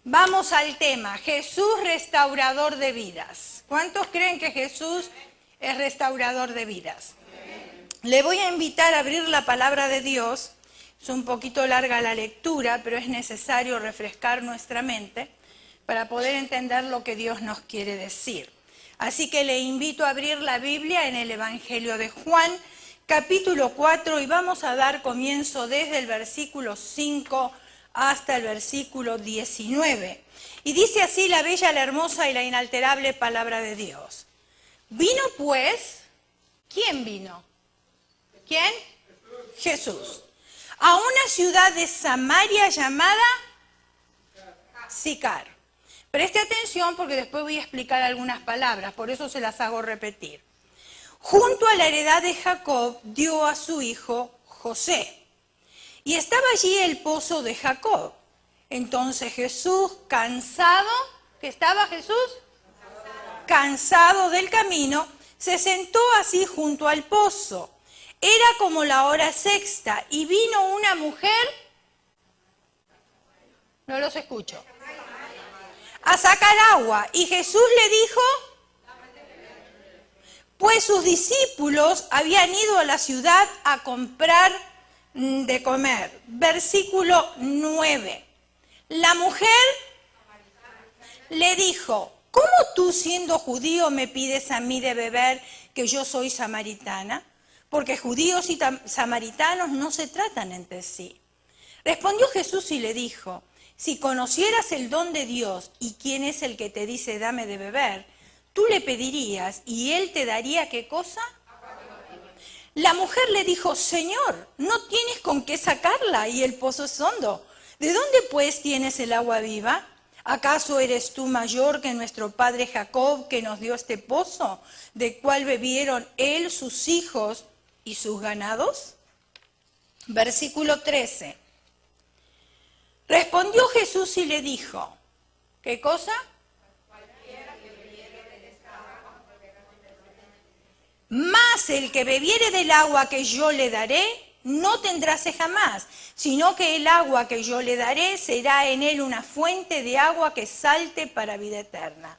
Vamos al tema, Jesús restaurador de vidas. ¿Cuántos creen que Jesús es restaurador de vidas? Le voy a invitar a abrir la palabra de Dios. Es un poquito larga la lectura, pero es necesario refrescar nuestra mente para poder entender lo que Dios nos quiere decir. Así que le invito a abrir la Biblia en el Evangelio de Juan, capítulo 4, y vamos a dar comienzo desde el versículo 5 hasta el versículo 19. Y dice así la bella, la hermosa y la inalterable palabra de Dios. Vino pues, ¿quién vino? ¿Quién? Jesús. A una ciudad de Samaria llamada Sicar. Preste atención porque después voy a explicar algunas palabras, por eso se las hago repetir. Junto a la heredad de Jacob dio a su hijo José. Y estaba allí el pozo de Jacob. Entonces Jesús, cansado, ¿qué estaba Jesús? Cansado del camino, se sentó así junto al pozo. Era como la hora sexta y vino una mujer, no los escucho, a sacar agua. Y Jesús le dijo, pues sus discípulos habían ido a la ciudad a comprar de comer. Versículo 9. La mujer le dijo, ¿cómo tú siendo judío me pides a mí de beber que yo soy samaritana? Porque judíos y samaritanos no se tratan entre sí. Respondió Jesús y le dijo, si conocieras el don de Dios y quién es el que te dice dame de beber, tú le pedirías y él te daría ¿qué cosa? La mujer le dijo, Señor, no tienes con qué sacarla y el pozo es hondo. ¿De dónde pues tienes el agua viva? ¿Acaso eres tú mayor que nuestro padre Jacob que nos dio este pozo, de cual bebieron él, sus hijos y sus ganados? Versículo 13. Respondió Jesús y le dijo, ¿qué cosa? Mas el que bebiere del agua que yo le daré, no tendrá sed jamás, sino que el agua que yo le daré será en él una fuente de agua que salte para vida eterna.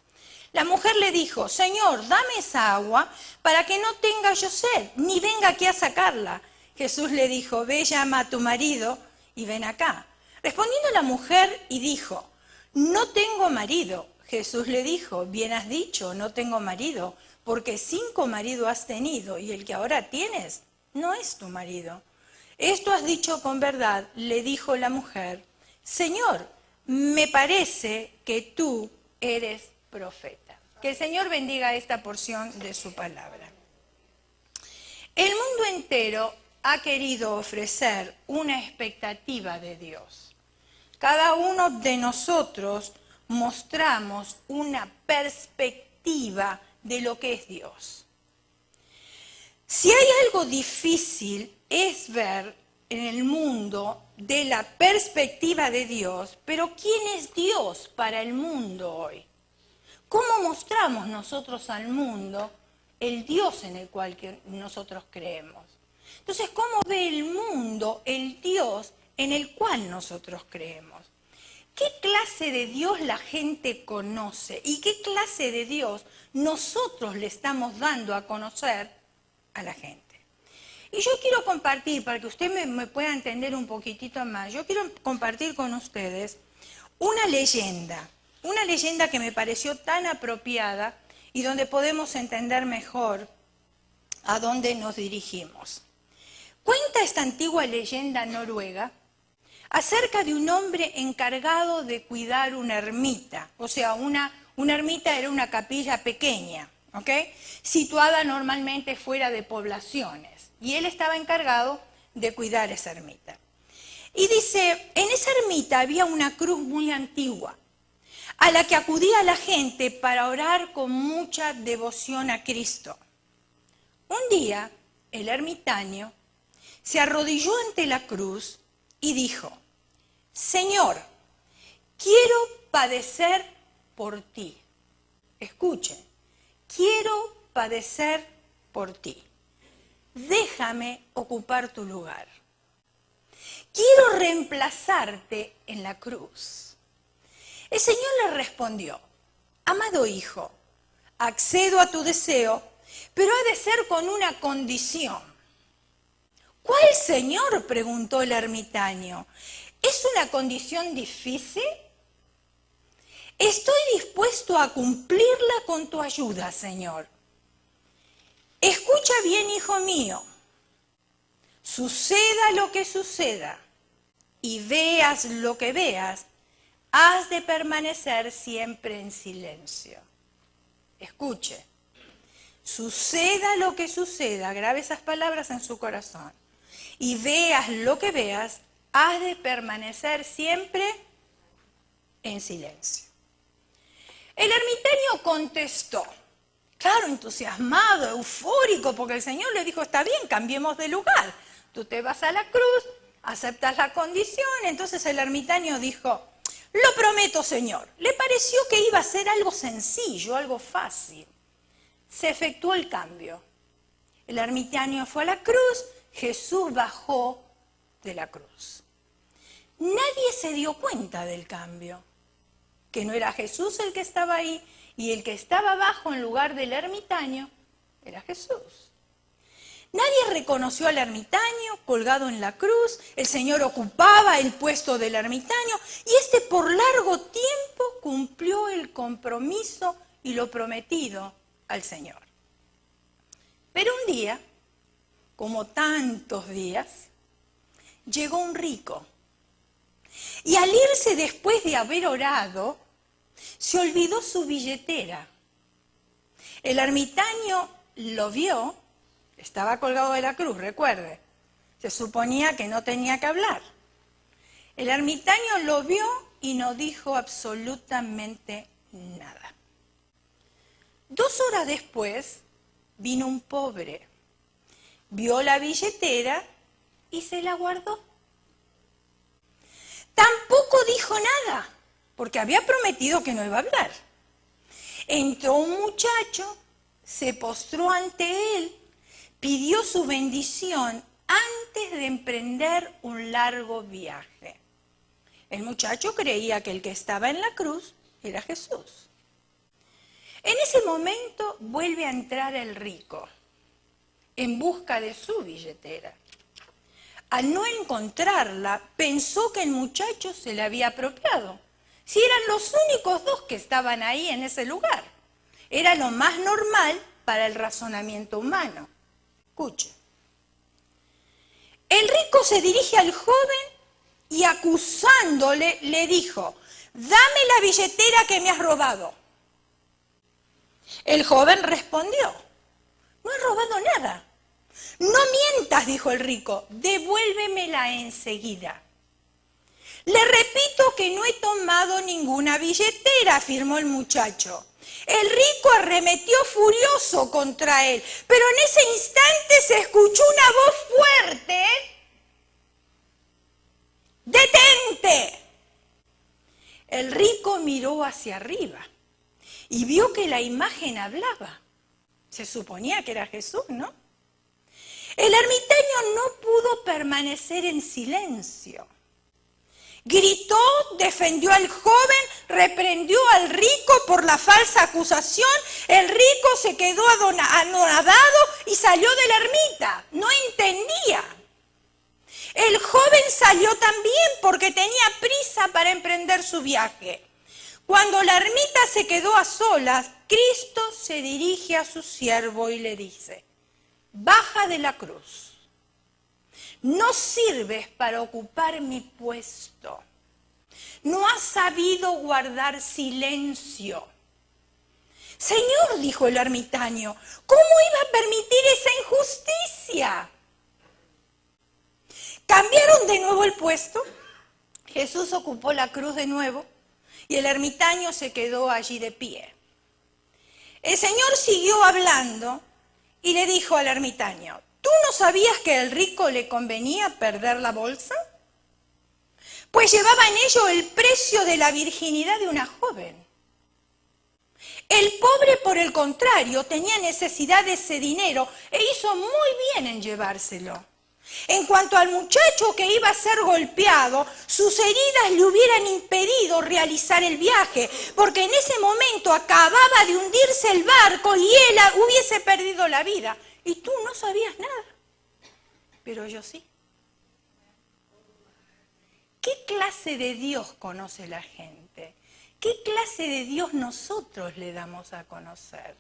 La mujer le dijo, Señor, dame esa agua para que no tenga yo sed, ni venga aquí a sacarla. Jesús le dijo, ve, llama a tu marido y ven acá. Respondiendo la mujer y dijo, no tengo marido. Jesús le dijo, bien has dicho, no tengo marido, porque 5 maridos has tenido y el que ahora tienes no es tu marido. Esto has dicho con verdad, le dijo la mujer. Señor, me parece que tú eres profeta. Que el Señor bendiga esta porción de su palabra. El mundo entero ha querido ofrecer una expectativa de Dios. Cada uno de nosotros mostramos una perspectiva de lo que es Dios. Si hay algo difícil es ver en el mundo de la perspectiva de Dios, pero ¿quién es Dios para el mundo hoy? ¿Cómo mostramos nosotros al mundo el Dios en el cual nosotros creemos? Entonces, ¿cómo ve el mundo el Dios en el cual nosotros creemos? ¿Qué clase de Dios la gente conoce? ¿Y qué clase de Dios nosotros le estamos dando a conocer a la gente? Y yo quiero compartir, para que usted me pueda entender un poquitito más, yo quiero compartir con ustedes una leyenda que me pareció tan apropiada y donde podemos entender mejor a dónde nos dirigimos. Cuenta esta antigua leyenda noruega acerca de un hombre encargado de cuidar una ermita. O sea, una ermita era una capilla pequeña, ¿ok? Situada normalmente fuera de poblaciones. Y él estaba encargado de cuidar esa ermita. Y dice, en esa ermita había una cruz muy antigua, a la que acudía la gente para orar con mucha devoción a Cristo. Un día, el ermitaño se arrodilló ante la cruz y dijo, Señor, quiero padecer por ti. Escuchen, quiero padecer por ti. Déjame ocupar tu lugar. Quiero reemplazarte en la cruz. El Señor le respondió: amado hijo, accedo a tu deseo, pero ha de ser con una condición. ¿Cuál, Señor?, preguntó el ermitaño. ¿Es una condición difícil? Estoy dispuesto a cumplirla con tu ayuda, Señor. Escucha bien, hijo mío. Suceda lo que suceda y veas lo que veas, has de permanecer siempre en silencio. Escuche. Suceda lo que suceda, grabe esas palabras en su corazón. Y veas lo que veas, has de permanecer siempre en silencio. El ermitaño contestó, claro, entusiasmado, eufórico, porque el Señor le dijo: está bien, cambiemos de lugar. Tú te vas a la cruz, aceptas la condición. Entonces el ermitaño dijo: lo prometo, Señor. Le pareció que iba a ser algo sencillo, algo fácil. Se efectuó el cambio. El ermitaño fue a la cruz, Jesús bajó de la cruz. Nadie se dio cuenta del cambio, que no era Jesús el que estaba ahí, y el que estaba abajo en lugar del ermitaño era Jesús. Nadie reconoció al ermitaño colgado en la cruz. El Señor ocupaba el puesto del ermitaño y este por largo tiempo cumplió el compromiso y lo prometido al Señor. Pero un día, como tantos días, llegó un rico y al irse después de haber orado, se olvidó su billetera. El ermitaño lo vio, estaba colgado de la cruz, recuerde, se suponía que no tenía que hablar. El ermitaño lo vio y no dijo absolutamente nada. 2 horas después vino un pobre, vio la billetera y se la guardó. Tampoco dijo nada, porque había prometido que no iba a hablar. Entró un muchacho, se postró ante él, pidió su bendición antes de emprender un largo viaje. El muchacho creía que el que estaba en la cruz era Jesús. En ese momento vuelve a entrar el rico en busca de su billetera. Al no encontrarla, pensó que el muchacho se la había apropiado. Si eran los únicos 2 que estaban ahí en ese lugar. Era lo más normal para el razonamiento humano. Escuche. El rico se dirige al joven y acusándole le dijo: dame la billetera que me has robado. El joven respondió: no he robado nada. No mientas, dijo el rico, devuélvemela enseguida. Le repito que no he tomado ninguna billetera, afirmó el muchacho. El rico arremetió furioso contra él, pero en ese instante se escuchó una voz fuerte. ¡Detente! El rico miró hacia arriba y vio que la imagen hablaba. Se suponía que era Jesús, ¿no? El ermitaño no pudo permanecer en silencio. Gritó, defendió al joven, reprendió al rico por la falsa acusación. El rico se quedó anonadado y salió de la ermita. No entendía. El joven salió también porque tenía prisa para emprender su viaje. Cuando la ermita se quedó a solas, Cristo se dirige a su siervo y le dice: baja de la cruz. No sirves para ocupar mi puesto. No has sabido guardar silencio. Señor, dijo el ermitaño, ¿cómo iba a permitir esa injusticia? Cambiaron de nuevo el puesto. Jesús ocupó la cruz de nuevo y el ermitaño se quedó allí de pie. El Señor siguió hablando y le dijo al ermitaño: ¿tú no sabías que al rico le convenía perder la bolsa? Pues llevaba en ello el precio de la virginidad de una joven. El pobre, por el contrario, tenía necesidad de ese dinero e hizo muy bien en llevárselo. En cuanto al muchacho que iba a ser golpeado, sus heridas le hubieran impedido realizar el viaje, porque en ese momento acababa de hundirse el barco y él hubiese perdido la vida. Y tú no sabías nada, pero yo sí. ¿Qué clase de Dios conoce la gente? ¿Qué clase de Dios nosotros le damos a conocer?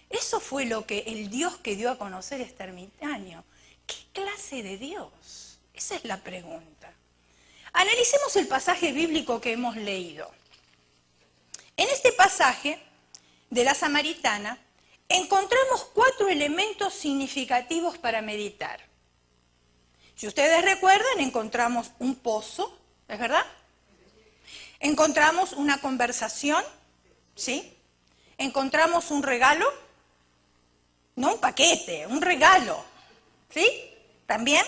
Eso fue lo que el Dios que dio a conocer este ermitaño. ¿Qué clase de Dios? Esa es la pregunta. Analicemos el pasaje bíblico que hemos leído. En este pasaje de la Samaritana encontramos 4 elementos significativos para meditar. Si ustedes recuerdan, encontramos un pozo, ¿es verdad? Encontramos una conversación, ¿sí? Encontramos un regalo, no un paquete, un regalo, ¿sí? También.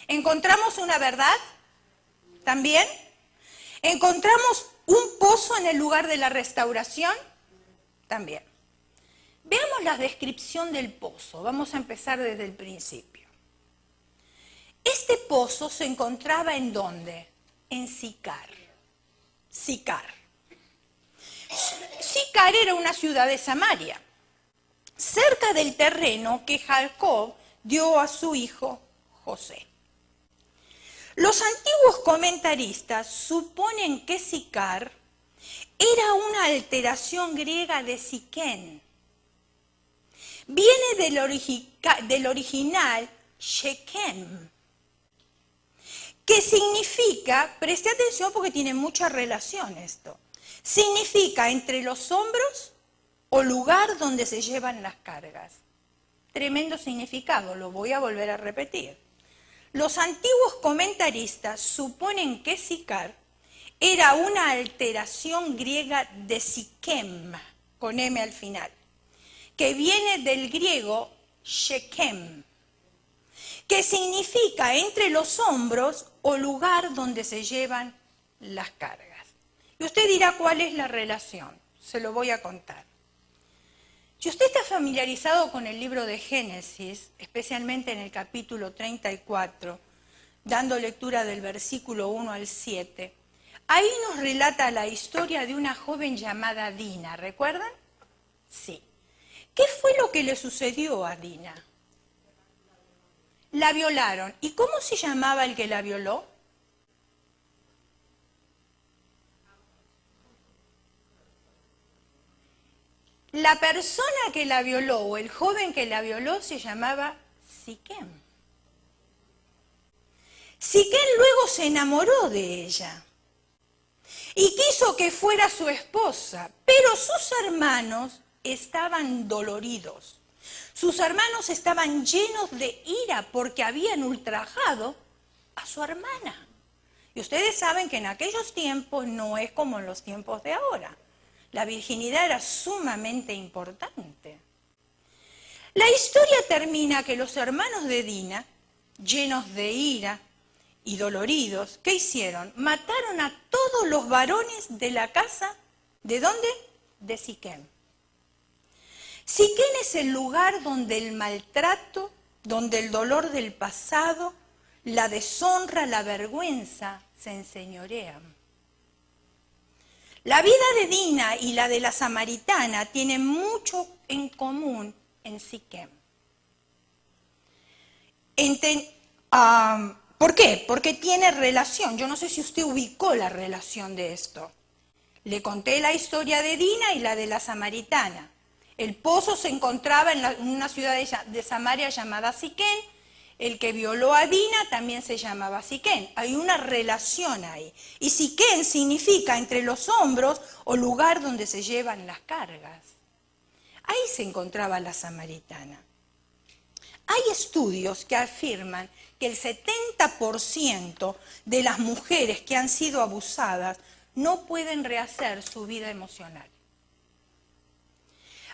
Encontramos una verdad, también. Encontramos un pozo en el lugar de la restauración, también. Veamos la descripción del pozo. Vamos a empezar desde el principio. Este pozo se encontraba ¿en dónde? En Sicar. Sicar. Sicar era una ciudad de Samaria, cerca del terreno que Jacob dio a su hijo José. Los antiguos comentaristas suponen que Sicar era una alteración griega de Siquén. Viene del original Shechem, que significa, preste atención porque tiene mucha relación esto, significa entre los hombros o lugar donde se llevan las cargas. Tremendo significado, lo voy a volver a repetir. Los antiguos comentaristas suponen que Sicar era una alteración griega de Siquem, con M al final, que viene del griego Shechem, que significa entre los hombros o lugar donde se llevan las cargas. Y usted dirá cuál es la relación, se lo voy a contar. Si usted está familiarizado con el libro de Génesis, especialmente en el capítulo 34, dando lectura del versículo 1 al 7, ahí nos relata la historia de una joven llamada Dina, ¿recuerdan? Sí. ¿Qué fue lo que le sucedió a Dina? La violaron. ¿Y cómo se llamaba el que la violó? La persona que la violó o el joven que la violó se llamaba Siquem. Siquem luego se enamoró de ella y quiso que fuera su esposa, pero sus hermanos estaban doloridos. Sus hermanos estaban llenos de ira porque habían ultrajado a su hermana. Y ustedes saben que en aquellos tiempos no es como en los tiempos de ahora. La virginidad era sumamente importante. La historia termina que los hermanos de Dina, llenos de ira y doloridos, ¿qué hicieron? Mataron a todos los varones de la casa, ¿de dónde? De Siquem. Siquem es el lugar donde el maltrato, donde el dolor del pasado, la deshonra, la vergüenza se enseñorean. La vida de Dina y la de la samaritana tienen mucho en común en Siquem. ¿Por qué? Porque tiene relación. Yo no sé si usted ubicó la relación de esto. Le conté la historia de Dina y la de la samaritana. El pozo se encontraba en una ciudad de Samaria llamada Siquem. El que violó a Dina también se llamaba Siquem. Hay una relación ahí. Y Siquem significa entre los hombros o lugar donde se llevan las cargas. Ahí se encontraba la samaritana. Hay estudios que afirman que el 70% de las mujeres que han sido abusadas no pueden rehacer su vida emocional,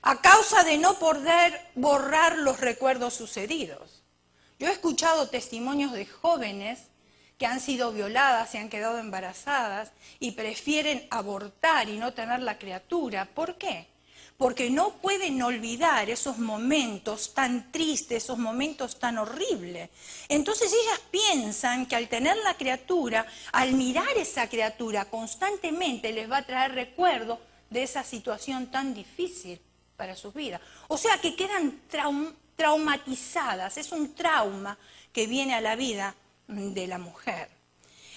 a causa de no poder borrar los recuerdos sucedidos. Yo he escuchado testimonios de jóvenes que han sido violadas y han quedado embarazadas y prefieren abortar y no tener la criatura. ¿Por qué? porque no pueden olvidar esos momentos tan tristes, esos momentos tan horribles. Entonces ellas piensan que al tener la criatura, al mirar esa criatura constantemente les va a traer recuerdo de esa situación tan difícil para sus vidas. O sea que quedan traumatizadas, es un trauma que viene a la vida de la mujer.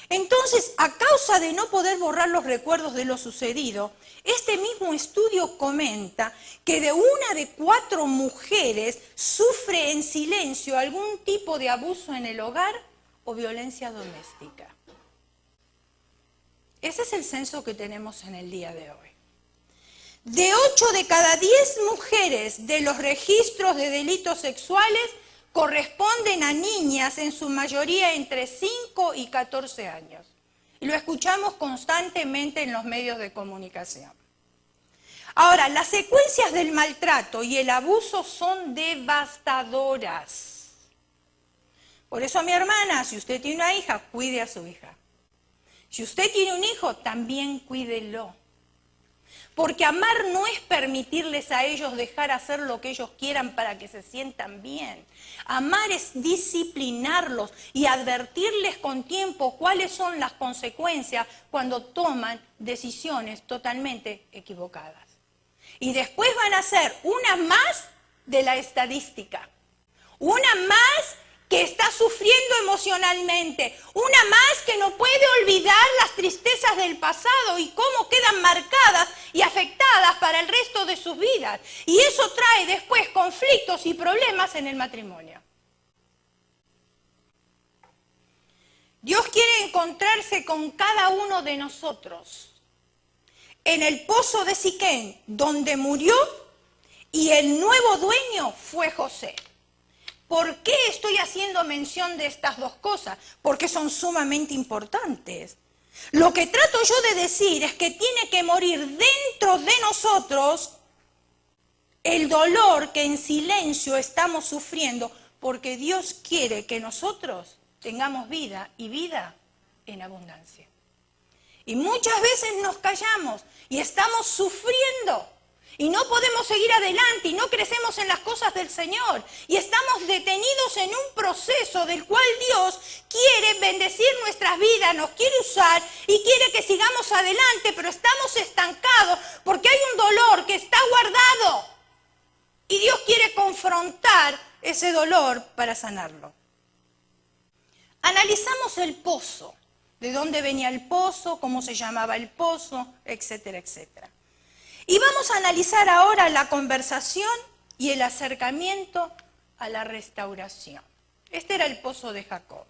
Entonces, a causa de no poder borrar los recuerdos de lo sucedido, este mismo estudio comenta que de 1 de 4 mujeres sufre en silencio algún tipo de abuso en el hogar o violencia doméstica. Ese es el censo que tenemos en el día de hoy. De 8 de cada 10 mujeres de los registros de delitos sexuales corresponden a niñas, en su mayoría entre 5 y 14 años. Y lo escuchamos constantemente en los medios de comunicación. Ahora, las secuencias del maltrato y el abuso son devastadoras. Por eso, mi hermana, si usted tiene una hija, cuide a su hija. Si usted tiene un hijo, también cuídelo. Porque amar no es permitirles a ellos dejar hacer lo que ellos quieran para que se sientan bien. Amar es disciplinarlos y advertirles con tiempo cuáles son las consecuencias cuando toman decisiones totalmente equivocadas. Y después van a ser una más de la estadística. Una más que está sufriendo emocionalmente, una más que no puede olvidar las tristezas del pasado y cómo quedan marcadas y afectadas para el resto de sus vidas. Y eso trae después conflictos y problemas en el matrimonio. Dios quiere encontrarse con cada uno de nosotros en el pozo de Siquén, donde murió, y el nuevo dueño fue José. ¿Por qué estoy haciendo mención de estas dos cosas? Porque son sumamente importantes. Lo que trato yo de decir es que tiene que morir dentro de nosotros el dolor que en silencio estamos sufriendo, porque Dios quiere que nosotros tengamos vida y vida en abundancia. Y muchas veces nos callamos y estamos sufriendo. Y no podemos seguir adelante y no crecemos en las cosas del Señor. Y estamos detenidos en un proceso del cual Dios quiere bendecir nuestras vidas, nos quiere usar y quiere que sigamos adelante, pero estamos estancados porque hay un dolor que está guardado. Y Dios quiere confrontar ese dolor para sanarlo. Analizamos el pozo, de dónde venía el pozo, cómo se llamaba el pozo, etcétera, etcétera. Y vamos a analizar ahora la conversación y el acercamiento a la restauración. Este era el pozo de Jacob.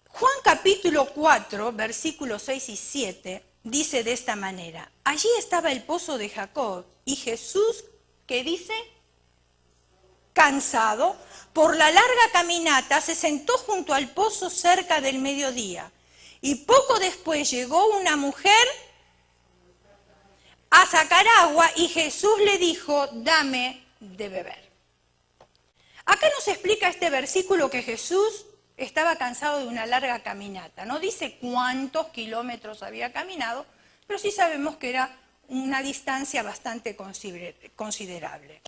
Juan capítulo 4, versículos 6 y 7, dice de esta manera: allí estaba el pozo de Jacob y Jesús, ¿qué dice? Cansado por la larga caminata, se sentó junto al pozo cerca del mediodía. Y poco después llegó una mujer a sacar agua y Jesús le dijo: dame de beber. Acá nos explica este versículo que Jesús estaba cansado de una larga caminata. No dice cuántos kilómetros había caminado, pero sí sabemos que era una distancia bastante considerable.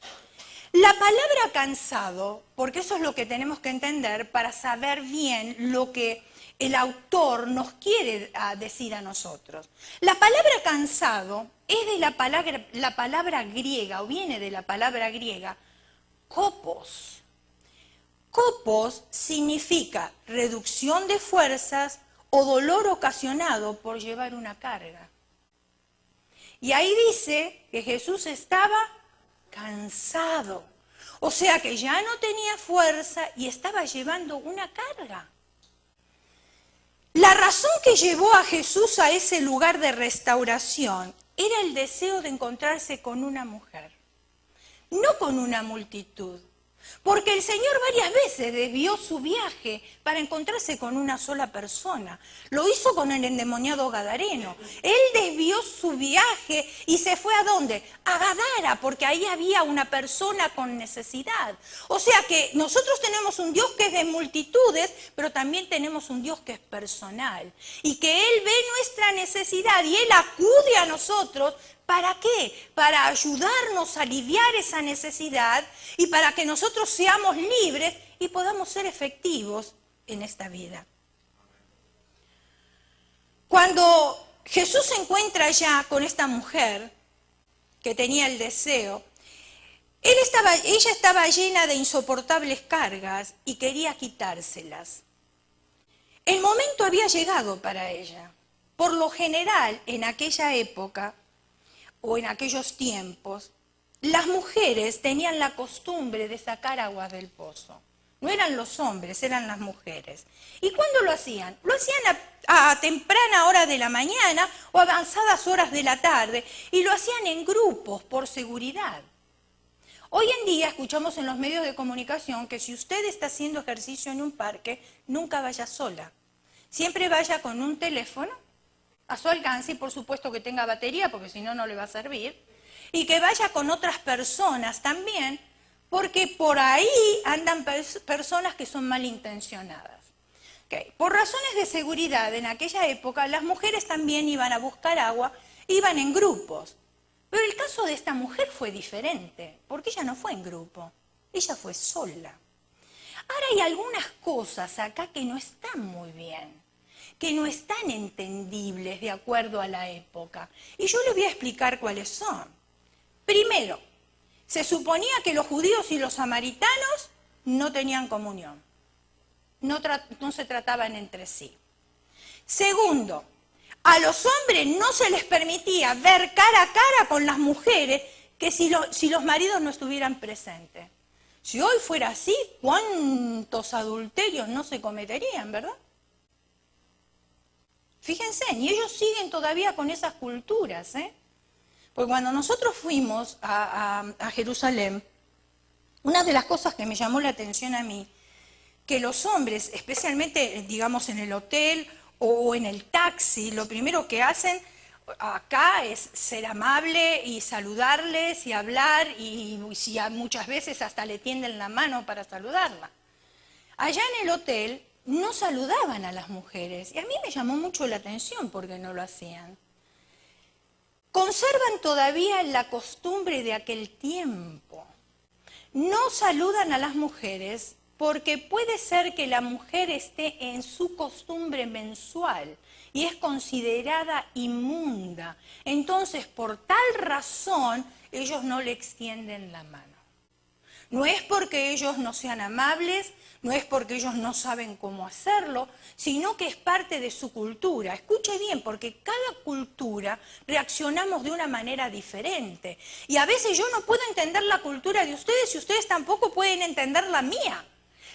La palabra cansado, porque eso es lo que tenemos que entender para saber bien lo que el autor nos quiere decir a nosotros. La palabra cansado es de la palabra griega, o viene de la palabra griega, kopos. Kopos significa reducción de fuerzas o dolor ocasionado por llevar una carga. Y ahí dice que Jesús estaba cansado, o sea que ya no tenía fuerza y estaba llevando una carga. La razón que llevó a Jesús a ese lugar de restauración era el deseo de encontrarse con una mujer, no con una multitud. Porque el Señor varias veces desvió su viaje para encontrarse con una sola persona. Lo hizo con el endemoniado gadareno. Él desvió su viaje y se fue ¿a dónde? A Gadara, porque ahí había una persona con necesidad. O sea que nosotros tenemos un Dios que es de multitudes, pero también tenemos un Dios que es personal. Y que Él ve nuestra necesidad y Él acude a nosotros. ¿Para qué? Para ayudarnos a aliviar esa necesidad y para que nosotros seamos libres y podamos ser efectivos en esta vida. Cuando Jesús se encuentra ya con esta mujer que tenía el deseo, ella estaba llena de insoportables cargas y quería quitárselas. El momento había llegado para ella. Por lo general, en aquella época, o en aquellos tiempos, las mujeres tenían la costumbre de sacar agua del pozo. No eran los hombres, eran las mujeres. ¿Y cuándo lo hacían? Lo hacían a temprana hora de la mañana o avanzadas horas de la tarde, y lo hacían en grupos por seguridad. Hoy en día escuchamos en los medios de comunicación que si usted está haciendo ejercicio en un parque, nunca vaya sola. Siempre vaya con un teléfono a su alcance y por supuesto que tenga batería, porque si no, no le va a servir. Y que vaya con otras personas también, porque por ahí andan personas que son malintencionadas. Okay. Por razones de seguridad, en aquella época, las mujeres también iban a buscar agua, iban en grupos. Pero el caso de esta mujer fue diferente, porque ella no fue en grupo, ella fue sola. Ahora hay algunas cosas acá que no están muy bien, que no están entendibles de acuerdo a la época. Y yo les voy a explicar cuáles son. Primero, se suponía que los judíos y los samaritanos no tenían comunión. No se trataban entre sí. Segundo, a los hombres no se les permitía ver cara a cara con las mujeres que si los maridos no estuvieran presentes. Si hoy fuera así, ¿cuántos adulterios no se cometerían, verdad? Fíjense, y ellos siguen todavía con esas culturas, ¿eh? Porque cuando nosotros fuimos a Jerusalén, una de las cosas que me llamó la atención a mí, que los hombres, especialmente, digamos, en el hotel o en el taxi, lo primero que hacen acá es ser amable y saludarles y hablar, y si muchas veces hasta le tienden la mano para saludarla. Allá en el hotel no saludaban a las mujeres, y a mí me llamó mucho la atención porque no lo hacían. Conservan todavía la costumbre de aquel tiempo. No saludan a las mujeres porque puede ser que la mujer esté en su costumbre mensual y es considerada inmunda. Entonces, por tal razón, ellos no le extienden la mano. No es porque ellos no sean amables, no es porque ellos no saben cómo hacerlo, sino que es parte de su cultura. Escuche bien, porque cada cultura reaccionamos de una manera diferente. Y a veces yo no puedo entender la cultura de ustedes y ustedes tampoco pueden entender la mía.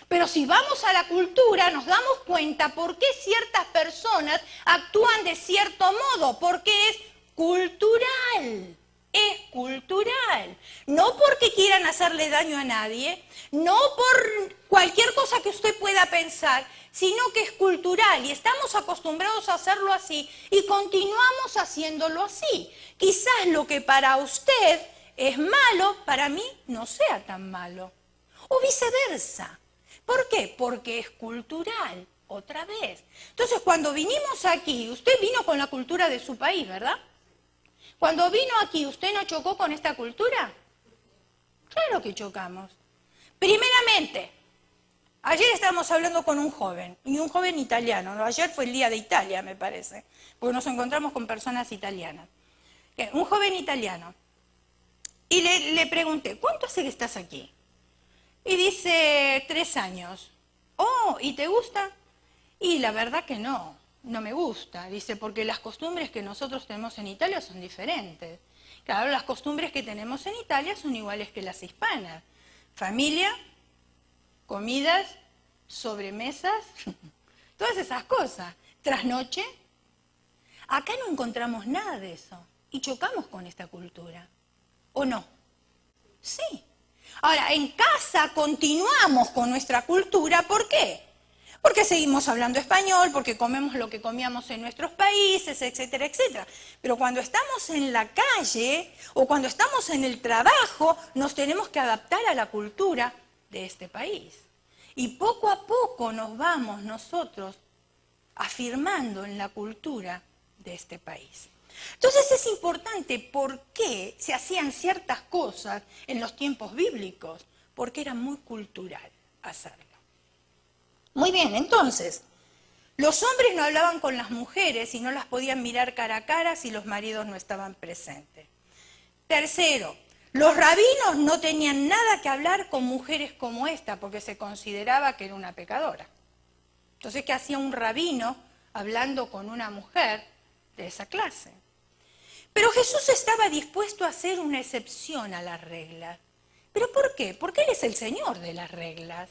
Pero si vamos a la cultura nos damos cuenta por qué ciertas personas actúan de cierto modo, porque es cultural. Es cultural, no porque quieran hacerle daño a nadie, no por cualquier cosa que usted pueda pensar, sino que es cultural y estamos acostumbrados a hacerlo así y continuamos haciéndolo así. Quizás lo que para usted es malo, para mí no sea tan malo, o viceversa. ¿Por qué? Porque es cultural, otra vez. Entonces, cuando vinimos aquí, usted vino con la cultura de su país, ¿verdad? Cuando vino aquí, ¿usted no chocó con esta cultura? Claro que chocamos. Primeramente, ayer estábamos hablando con un joven, y un joven italiano. Ayer fue el día de Italia, me parece, porque nos encontramos con personas italianas. Un joven italiano. Y le pregunté, ¿cuánto hace que estás aquí? Y dice, 3 años. Oh, ¿y te gusta? Y la verdad que no. No me gusta, dice, porque las costumbres que nosotros tenemos en Italia son diferentes. Claro, las costumbres que tenemos en Italia son iguales que las hispanas. Familia, comidas, sobremesas, todas esas cosas. Trasnoche. Acá no encontramos nada de eso y chocamos con esta cultura. ¿O no? Sí. Ahora, en casa continuamos con nuestra cultura, ¿por qué? Porque seguimos hablando español, porque comemos lo que comíamos en nuestros países, etcétera, etcétera. Pero cuando estamos en la calle o cuando estamos en el trabajo, nos tenemos que adaptar a la cultura de este país. Y poco a poco nos vamos nosotros afirmando en la cultura de este país. Entonces es importante por qué se hacían ciertas cosas en los tiempos bíblicos, porque era muy cultural hacerlo. Muy bien, entonces, los hombres no hablaban con las mujeres y no las podían mirar cara a cara si los maridos no estaban presentes. Tercero, los rabinos no tenían nada que hablar con mujeres como esta porque se consideraba que era una pecadora. Entonces, ¿qué hacía un rabino hablando con una mujer de esa clase? Pero Jesús estaba dispuesto a hacer una excepción a las reglas. ¿Pero por qué? Porque Él es el Señor de las reglas.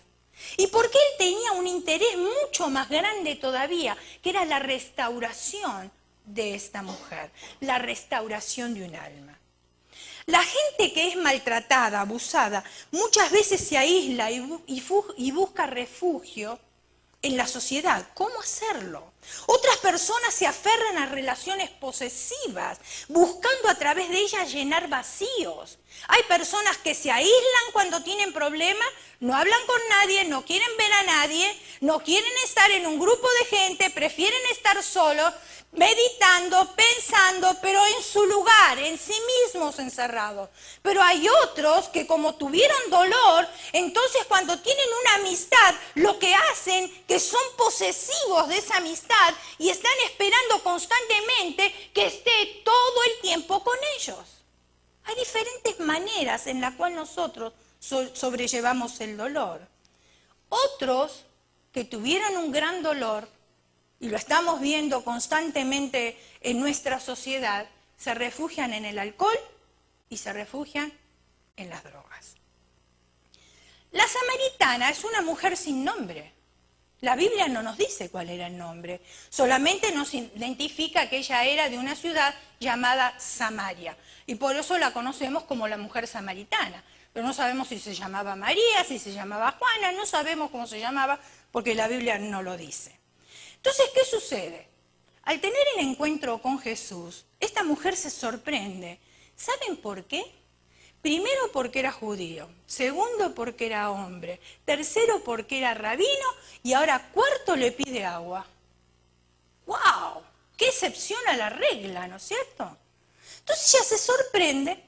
Y porque Él tenía un interés mucho más grande todavía, que era la restauración de esta mujer, la restauración de un alma. La gente que es maltratada, abusada, muchas veces se aísla y busca refugio en la sociedad. ¿Cómo hacerlo? Otras personas se aferran a relaciones posesivas, buscando a través de ellas llenar vacíos. Hay personas que se aíslan cuando tienen problemas, no hablan con nadie, no quieren ver a nadie, no quieren estar en un grupo de gente, prefieren estar solos, meditando, pensando, pero en su lugar, en sí mismos encerrados. Pero hay otros que como tuvieron dolor, entonces cuando tienen una amistad, lo que hacen que son posesivos de esa amistad y están esperando constantemente que esté todo el tiempo con ellos. Hay diferentes maneras en las cuales nosotros sobrellevamos el dolor. Otros que tuvieron un gran dolor, y lo estamos viendo constantemente en nuestra sociedad, se refugian en el alcohol y se refugian en las drogas. La samaritana es una mujer sin nombre. La Biblia no nos dice cuál era el nombre, solamente nos identifica que ella era de una ciudad llamada Samaria, y por eso la conocemos como la mujer samaritana. Pero no sabemos si se llamaba María, si se llamaba Juana, no sabemos cómo se llamaba porque la Biblia no lo dice. Entonces, ¿qué sucede? Al tener el encuentro con Jesús, esta mujer se sorprende. ¿Saben por qué? Primero porque era judío, segundo porque era hombre, tercero porque era rabino y ahora cuarto le pide agua. ¡Wow! ¡Qué excepción a la regla!, ¿no es cierto? Entonces ella se sorprende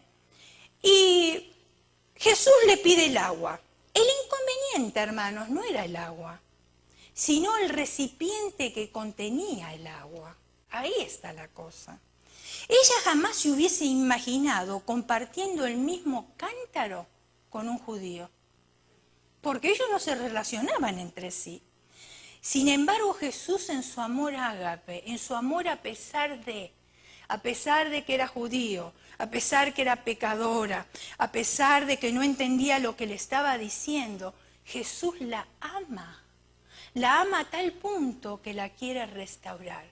y Jesús le pide el agua. El inconveniente, hermanos, no era el agua, sino el recipiente que contenía el agua. Ahí está la cosa. Ella jamás se hubiese imaginado compartiendo el mismo cántaro con un judío, porque ellos no se relacionaban entre sí. Sin embargo, Jesús en su amor ágape, en su amor a pesar de que era judío, a pesar que era pecadora, a pesar de que no entendía lo que le estaba diciendo, Jesús la ama a tal punto que la quiere restaurar.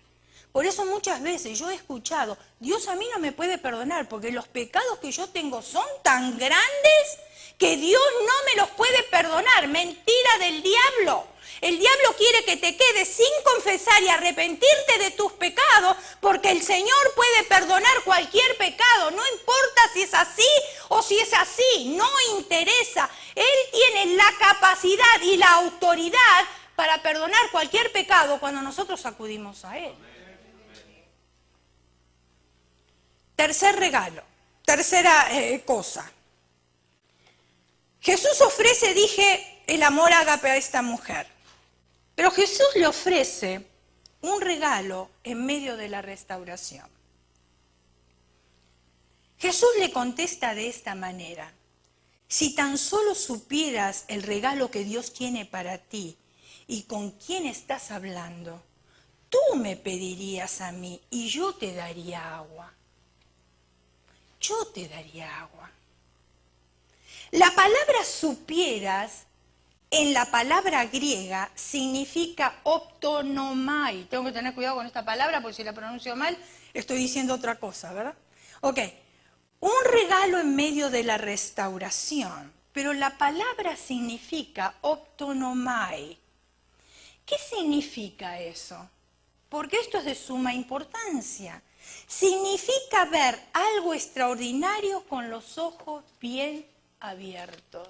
Por eso muchas veces yo he escuchado, Dios a mí no me puede perdonar porque los pecados que yo tengo son tan grandes que Dios no me los puede perdonar. Mentira del diablo. El diablo quiere que te quedes sin confesar y arrepentirte de tus pecados porque el Señor puede perdonar cualquier pecado. No importa si es así o si es así, no interesa. Él tiene la capacidad y la autoridad para perdonar cualquier pecado cuando nosotros acudimos a Él. Tercer regalo, tercera cosa. Jesús ofrece, dije, el amor ágape a esta mujer. Pero Jesús le ofrece un regalo en medio de la restauración. Jesús le contesta de esta manera: si tan solo supieras el regalo que Dios tiene para ti y con quién estás hablando, tú me pedirías a mí y yo te daría agua. Yo te daría agua. La palabra supieras en la palabra griega significa optonomai. Tengo que tener cuidado con esta palabra porque si la pronuncio mal estoy diciendo otra cosa, ¿verdad? Ok, un regalo en medio de la restauración pero la palabra significa optonomai. ¿Qué significa eso? Porque esto es de suma importancia. Significa ver algo extraordinario con los ojos bien abiertos.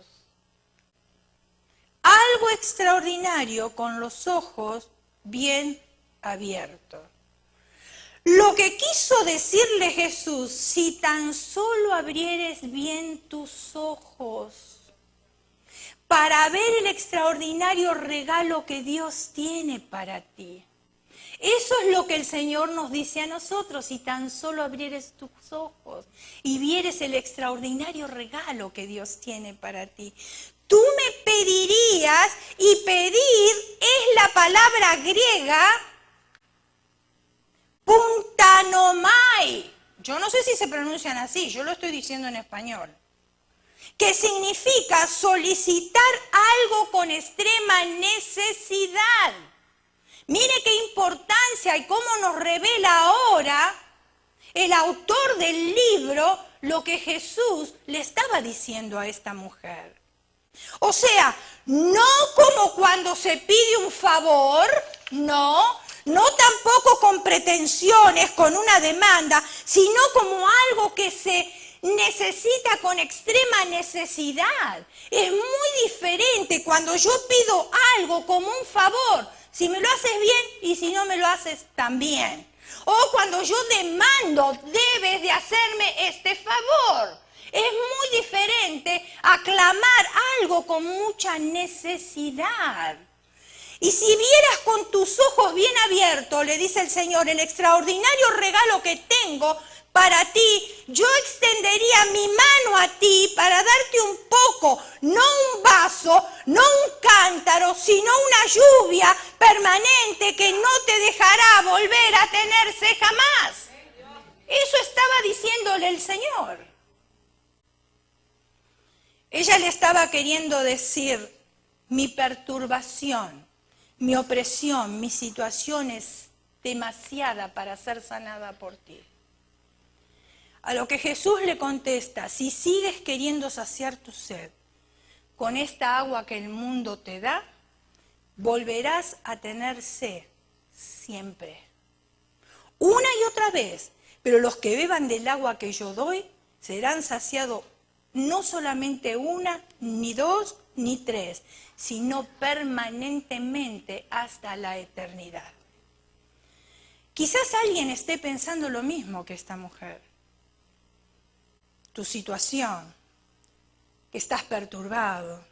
Algo extraordinario con los ojos bien abiertos. Lo que quiso decirle Jesús, si tan solo abrieres bien tus ojos para ver el extraordinario regalo que Dios tiene para ti. Eso es lo que el Señor nos dice a nosotros, si tan solo abrieres tus ojos y vieres el extraordinario regalo que Dios tiene para ti. Tú me pedirías, y pedir es la palabra griega puntanomai. Yo no sé si se pronuncian así, yo lo estoy diciendo en español. Que significa solicitar algo con extrema necesidad. Mire qué importancia y cómo nos revela ahora el autor del libro lo que Jesús le estaba diciendo a esta mujer. O sea, no como cuando se pide un favor, no tampoco con pretensiones, con una demanda, sino como algo que se necesita con extrema necesidad. Es muy diferente cuando yo pido algo como un favor, si me lo haces bien y si no me lo haces también. O cuando yo demando, debes de hacerme este favor. Es muy diferente a clamar algo con mucha necesidad. Y si vieras con tus ojos bien abiertos, le dice el Señor, el extraordinario regalo que tengo para ti, yo extendería mi mano a ti para darte un poco, no un vaso, no un cántaro, sino una lluvia permanente que no te dejará volver a tenerse jamás. Eso estaba diciéndole el Señor. Ella le estaba queriendo decir, mi perturbación, mi opresión, mi situación es demasiada para ser sanada por ti. A lo que Jesús le contesta, si sigues queriendo saciar tu sed con esta agua que el mundo te da, volverás a tener sed siempre. Una y otra vez, pero los que beban del agua que yo doy serán saciados no solamente una, ni dos, ni tres, sino permanentemente hasta la eternidad. Quizás alguien esté pensando lo mismo que esta mujer. Tu situación, que estás perturbado,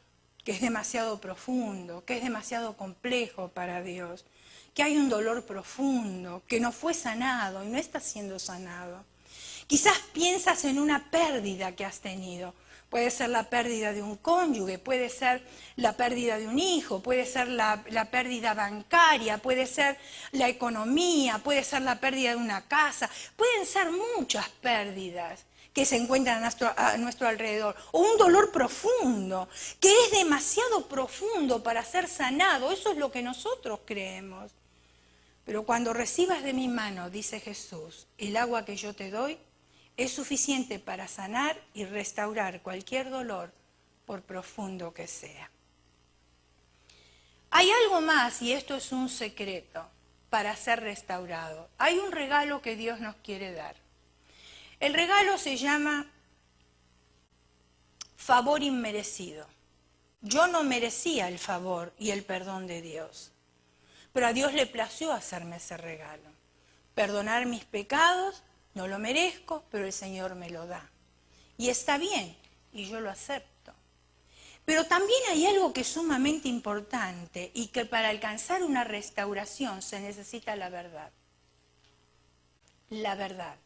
que es demasiado profundo, que es demasiado complejo para Dios, que hay un dolor profundo, que no fue sanado y no está siendo sanado. Quizás piensas en una pérdida que has tenido. Puede ser la pérdida de un cónyuge, puede ser la pérdida de un hijo, puede ser la pérdida bancaria, puede ser la economía, puede ser la pérdida de una casa. Pueden ser muchas pérdidas que se encuentran a nuestro alrededor. O un dolor profundo, que es demasiado profundo para ser sanado. Eso es lo que nosotros creemos. Pero cuando recibas de mi mano, dice Jesús, el agua que yo te doy, es suficiente para sanar y restaurar cualquier dolor, por profundo que sea. Hay algo más, y esto es un secreto, para ser restaurado. Hay un regalo que Dios nos quiere dar. El regalo se llama favor inmerecido. Yo no merecía el favor y el perdón de Dios, pero a Dios le plació hacerme ese regalo. Perdonar mis pecados. No lo merezco, pero el Señor me lo da. Y está bien, y yo lo acepto. Pero también hay algo que es sumamente importante y que para alcanzar una restauración se necesita la verdad. La verdad.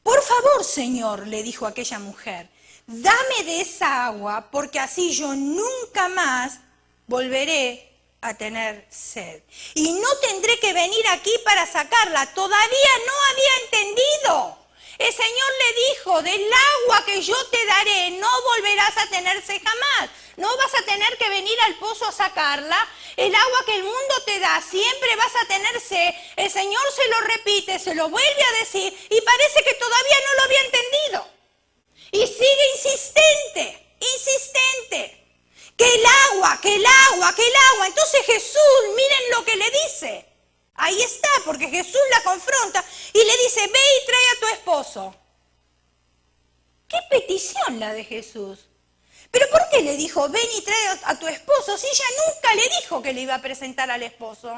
Por favor, Señor, le dijo aquella mujer, dame de esa agua porque así yo nunca más volveré a tener sed. Y no tendré que venir aquí para sacarla. Todavía no había entendido. El Señor le dijo, del agua que yo te daré no volverás a tener sed jamás. No vas a tener que venir al pozo a sacarla. El agua que el mundo te da, siempre vas a tener sed. El Señor se lo repite, se lo vuelve a decir y parece que todavía no lo había entendido. Y sigue insistente, insistente. Que el agua, que el agua, que el agua. Entonces Jesús, miren lo que le dice. Ahí está, porque Jesús la confronta y le dice, ve y trae a tu esposo. ¿Qué petición la de Jesús? ¿Pero por qué le dijo, ven y trae a tu esposo, si ella nunca le dijo que le iba a presentar al esposo?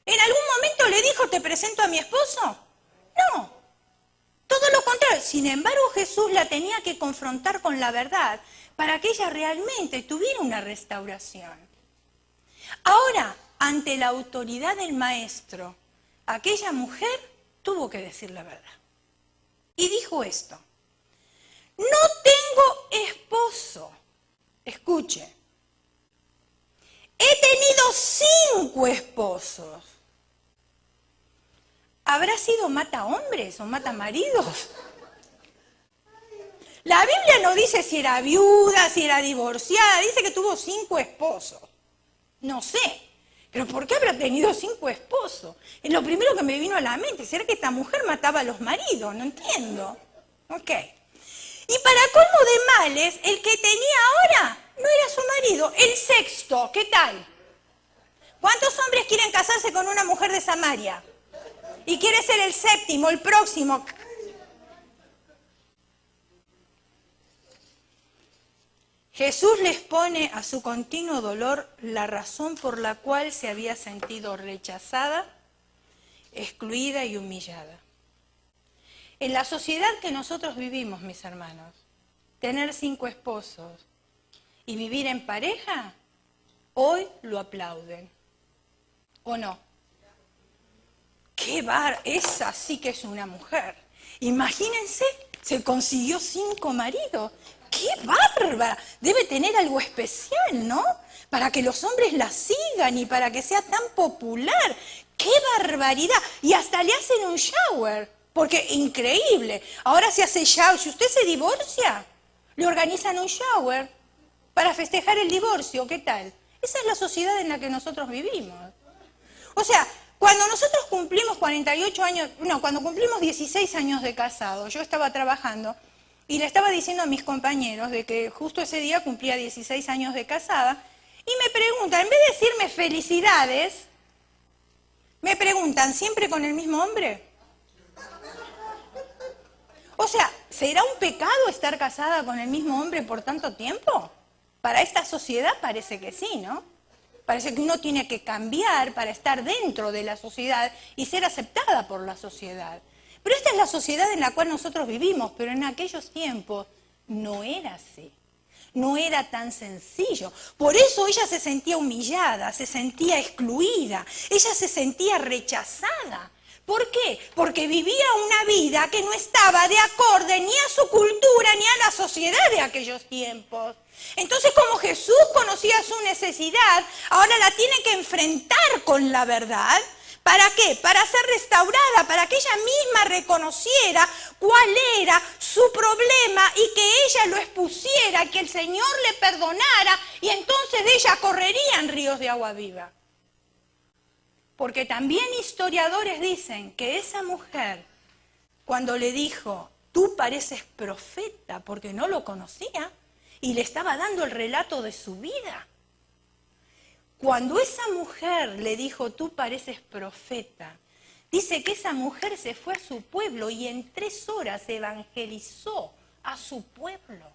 ¿En algún momento le dijo, te presento a mi esposo? No, todo lo contrario. Sin embargo, Jesús la tenía que confrontar con la verdad para que ella realmente tuviera una restauración. Ahora, ante la autoridad del maestro, aquella mujer tuvo que decir la verdad. Y dijo esto. No tengo esposo. Escuche. He tenido 5 esposos. ¿Habrá sido mata hombres o mata maridos? La Biblia no dice si era viuda, si era divorciada. Dice que tuvo 5 esposos. No sé. Pero ¿por qué habrá tenido 5 esposos? Es lo primero que me vino a la mente. ¿Será que esta mujer mataba a los maridos? No entiendo. Ok. Y para colmo de males, el que tenía ahora no era su marido, el 6º, ¿qué tal? ¿Cuántos hombres quieren casarse con una mujer de Samaria? Y quiere ser el 7º, el próximo. Jesús les pone a su continuo dolor la razón por la cual se había sentido rechazada, excluida y humillada. En la sociedad que nosotros vivimos, mis hermanos, tener 5 esposos y vivir en pareja, hoy lo aplauden. ¿O no? ¡Qué bar! Esa sí que es una mujer. Imagínense, se consiguió 5 maridos. ¡Qué bárbara! Debe tener algo especial, ¿no? Para que los hombres la sigan y para que sea tan popular. ¡Qué barbaridad! Y hasta le hacen un shower. Porque increíble, ahora se hace shower, si usted se divorcia, le organizan un shower para festejar el divorcio, ¿qué tal? Esa es la sociedad en la que nosotros vivimos. O sea, cuando nosotros cumplimos 48 años, no, cuando cumplimos 16 años de casado, yo estaba trabajando y le estaba diciendo a mis compañeros de que justo ese día cumplía 16 años de casada y me preguntan, en vez de decirme felicidades, me preguntan, ¿siempre con el mismo hombre? O sea, ¿será un pecado estar casada con el mismo hombre por tanto tiempo? Para esta sociedad parece que sí, ¿no? Parece que uno tiene que cambiar para estar dentro de la sociedad y ser aceptada por la sociedad. Pero esta es la sociedad en la cual nosotros vivimos, pero en aquellos tiempos no era así. No era tan sencillo. Por eso ella se sentía humillada, se sentía excluida, ella se sentía rechazada. ¿Por qué? Porque vivía una vida que no estaba de acorde ni a su cultura ni a la sociedad de aquellos tiempos. Entonces, como Jesús conocía su necesidad, ahora la tiene que enfrentar con la verdad. ¿Para qué? Para ser restaurada, para que ella misma reconociera cuál era su problema y que ella lo expusiera, que el Señor le perdonara y entonces de ella correrían ríos de agua viva. Porque también historiadores dicen que esa mujer, cuando le dijo, tú pareces profeta, porque no lo conocía, y le estaba dando el relato de su vida. Cuando esa mujer le dijo, tú pareces profeta, dice que esa mujer se fue a su pueblo y en 3 horas evangelizó a su pueblo.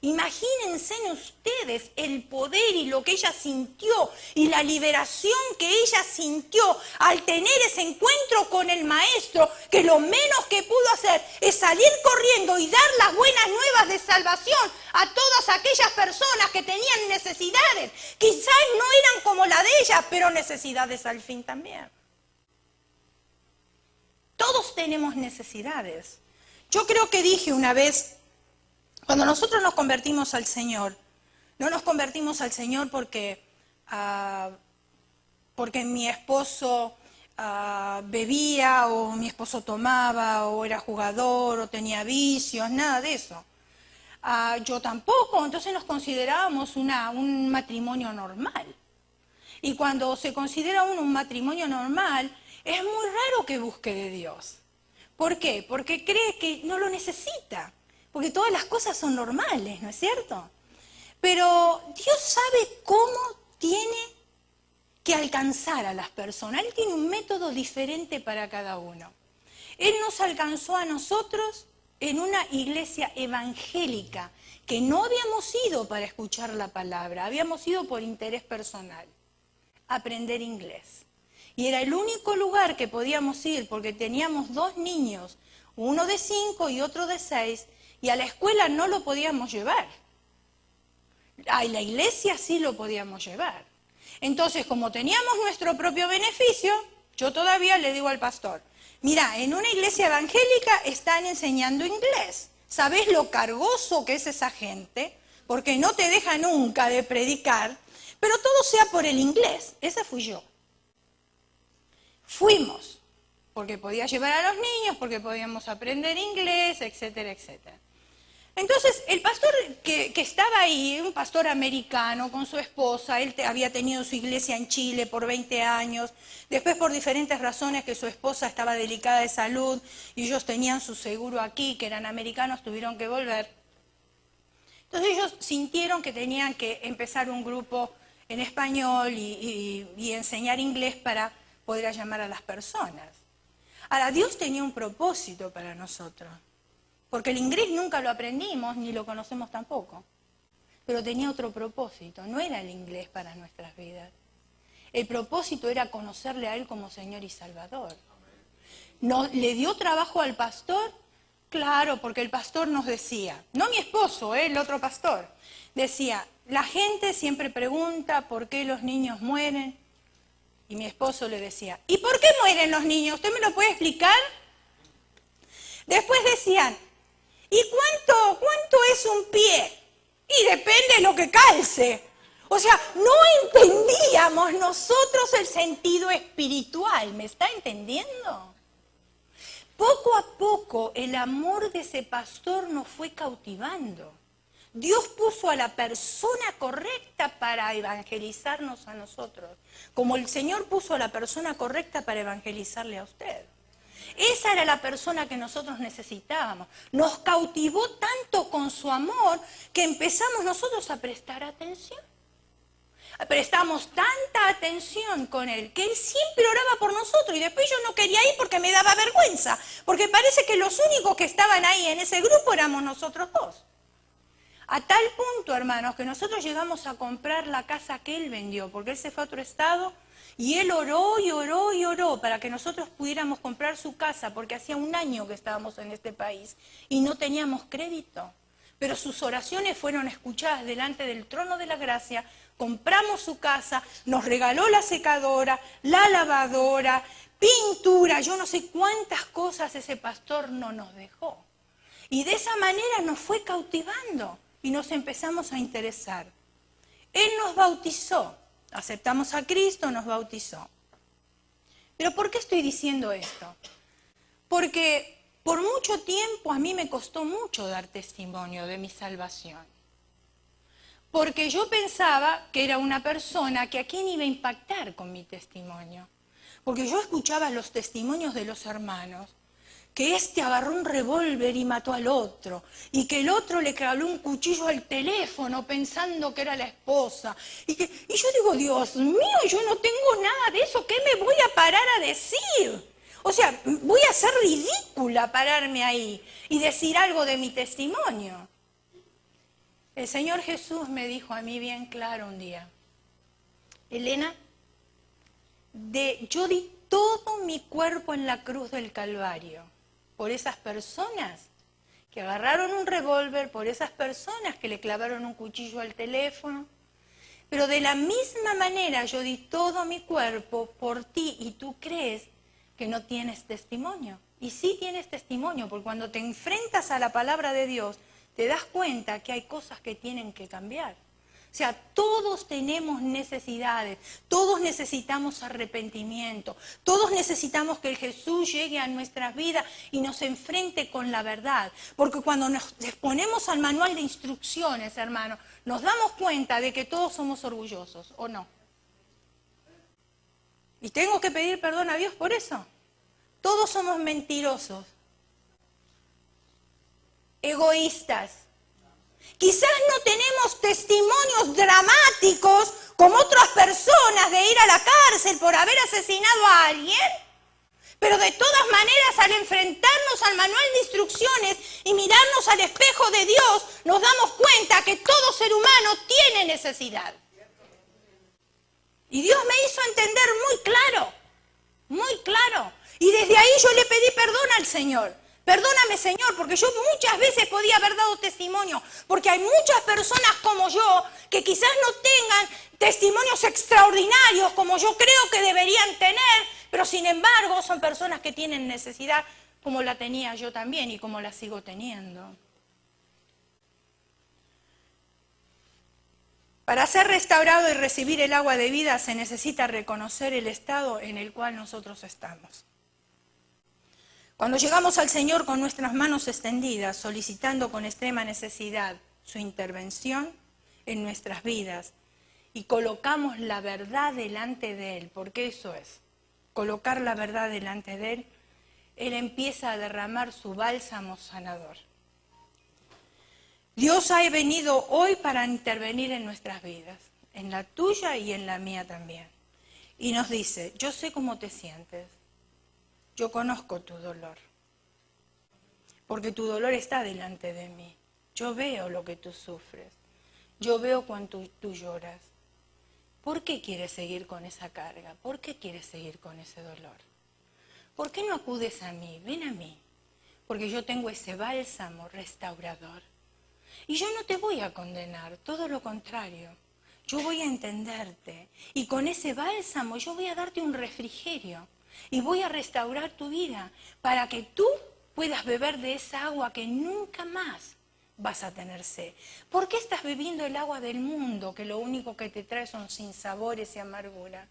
Imagínense ustedes el poder y lo que ella sintió y la liberación que ella sintió al tener ese encuentro con el maestro, que lo menos que pudo hacer es salir corriendo y dar las buenas nuevas de salvación a todas aquellas personas que tenían necesidades. Quizás no eran como la de ella, pero necesidades al fin también. Todos tenemos necesidades. Yo creo que dije una vez, cuando nosotros nos convertimos al Señor, no nos convertimos al Señor porque mi esposo bebía o mi esposo tomaba o era jugador o tenía vicios, nada de eso. Yo tampoco, entonces nos considerábamos un matrimonio normal. Y cuando se considera un matrimonio normal, es muy raro que busque de Dios. ¿Por qué? Porque cree que no lo necesita. porque todas las cosas son normales, ¿no es cierto? Pero Dios sabe cómo tiene que alcanzar a las personas. Él tiene un método diferente para cada uno. Él nos alcanzó a nosotros en una iglesia evangélica, que no habíamos ido para escuchar la palabra, habíamos ido por interés personal, aprender inglés. Y era el único lugar que podíamos ir porque teníamos 2 niños, uno de 5 y otro de 6, y a la escuela no lo podíamos llevar. A la iglesia sí lo podíamos llevar. Entonces, como teníamos nuestro propio beneficio, yo todavía le digo al pastor, mira, en una iglesia evangélica están enseñando inglés. ¿Sabés lo cargoso que es esa gente? Porque no te deja nunca de predicar, pero todo sea por el inglés. Esa fui yo. Fuimos, porque podía llevar a los niños, porque podíamos aprender inglés, etcétera, etcétera. Entonces, el pastor que estaba ahí, un pastor americano con su esposa, él había tenido su iglesia en Chile por 20 años, después por diferentes razones que su esposa estaba delicada de salud y ellos tenían su seguro aquí, que eran americanos, tuvieron que volver. Entonces ellos sintieron que tenían que empezar un grupo en español y enseñar inglés para poder llamar a las personas. Ahora, Dios tenía un propósito para nosotros. Porque el inglés nunca lo aprendimos, ni lo conocemos tampoco. Pero tenía otro propósito, no era el inglés para nuestras vidas. El propósito era conocerle a Él como Señor y Salvador. ¿No, ¿le dio trabajo al pastor? Claro, porque el pastor nos decía, no mi esposo, el otro pastor, decía, la gente siempre pregunta por qué los niños mueren. Y mi esposo le decía, ¿y por qué mueren los niños? ¿Usted me lo puede explicar? Después decían, ¿y cuánto es un pie? Y depende de lo que calce. O sea, no entendíamos nosotros el sentido espiritual. ¿Me está entendiendo? Poco a poco el amor de ese pastor nos fue cautivando. Dios puso a la persona correcta para evangelizarnos a nosotros, como el Señor puso a la persona correcta para evangelizarle a usted. Esa era la persona que nosotros necesitábamos. Nos cautivó tanto con su amor que empezamos nosotros a prestar atención. Prestamos tanta atención con Él que Él siempre oraba por nosotros y después yo no quería ir porque me daba vergüenza, porque parece que los únicos que estaban ahí en ese grupo éramos nosotros 2. A tal punto, hermanos, que nosotros llegamos a comprar la casa que Él vendió, porque Él se fue a otro estado. Y Él oró y oró y oró para que nosotros pudiéramos comprar su casa, porque hacía 1 año que estábamos en este país y no teníamos crédito. Pero sus oraciones fueron escuchadas delante del trono de la gracia, compramos su casa, nos regaló la secadora, la lavadora, pintura, yo no sé cuántas cosas ese pastor no nos dejó. Y de esa manera nos fue cautivando y nos empezamos a interesar. Él nos bautizó. Aceptamos a Cristo, nos bautizó. ¿Pero por qué estoy diciendo esto? Porque por mucho tiempo a mí me costó mucho dar testimonio de mi salvación. Porque yo pensaba que era una persona que a quién iba a impactar con mi testimonio. Porque yo escuchaba los testimonios de los hermanos, que este agarró un revólver y mató al otro, y que el otro le clavó un cuchillo al teléfono pensando que era la esposa. Y yo digo, Dios mío, yo no tengo nada de eso, ¿qué me voy a parar a decir? O sea, voy a ser ridícula pararme ahí y decir algo de mi testimonio. El Señor Jesús me dijo a mí bien claro un día, Elena, yo di todo mi cuerpo en la cruz del Calvario por esas personas que agarraron un revólver, por esas personas que le clavaron un cuchillo al teléfono. Pero de la misma manera yo di todo mi cuerpo por ti y tú crees que no tienes testimonio. Y sí tienes testimonio, porque cuando te enfrentas a la palabra de Dios, te das cuenta que hay cosas que tienen que cambiar. O sea, todos tenemos necesidades, todos necesitamos arrepentimiento, todos necesitamos que el Jesús llegue a nuestras vidas y nos enfrente con la verdad. Porque cuando nos exponemos al manual de instrucciones, hermano, nos damos cuenta de que todos somos orgullosos, ¿o no? Y tengo que pedir perdón a Dios por eso. Todos somos mentirosos. egoístas. Quizás no tenemos testimonios dramáticos como otras personas de ir a la cárcel por haber asesinado a alguien, pero de todas maneras al enfrentarnos al manual de instrucciones y mirarnos al espejo de Dios, nos damos cuenta que todo ser humano tiene necesidad. Y Dios me hizo entender muy claro. Y desde ahí yo le pedí perdón al Señor. Perdóname, Señor, porque yo muchas veces podía haber dado testimonio, porque hay muchas personas como yo que quizás no tengan testimonios extraordinarios como yo creo que deberían tener, pero sin embargo son personas que tienen necesidad como la tenía yo también y como la sigo teniendo. Para ser restaurado y recibir el agua de vida se necesita reconocer el estado en el cual nosotros estamos. Cuando llegamos al Señor con nuestras manos extendidas, solicitando con extrema necesidad su intervención en nuestras vidas y colocamos la verdad delante de Él, porque eso es, colocar la verdad delante de Él, Él empieza a derramar su bálsamo sanador. Dios ha venido hoy para intervenir en nuestras vidas, en la tuya y en la mía también. Y nos dice, yo sé cómo te sientes. Yo conozco tu dolor, porque tu dolor está delante de mí. Yo veo lo que tú sufres, yo veo cuánto tú lloras. ¿Por qué quieres seguir con esa carga? ¿Por qué quieres seguir con ese dolor? ¿Por qué no acudes a mí? Ven a mí, porque yo tengo ese bálsamo restaurador. Y yo no te voy a condenar, todo lo contrario. Yo voy a entenderte y con ese bálsamo yo voy a darte un refrigerio. Y voy a restaurar tu vida para que tú puedas beber de esa agua que nunca más vas a tener sed. ¿Por qué estás bebiendo el agua del mundo que lo único que te trae son sinsabores y amargura?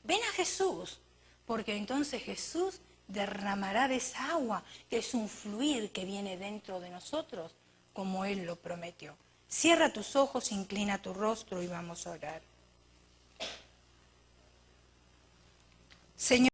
Ven a Jesús, porque entonces Jesús derramará de esa agua que es un fluir que viene dentro de nosotros como Él lo prometió. Cierra tus ojos, inclina tu rostro y vamos a orar. Señor,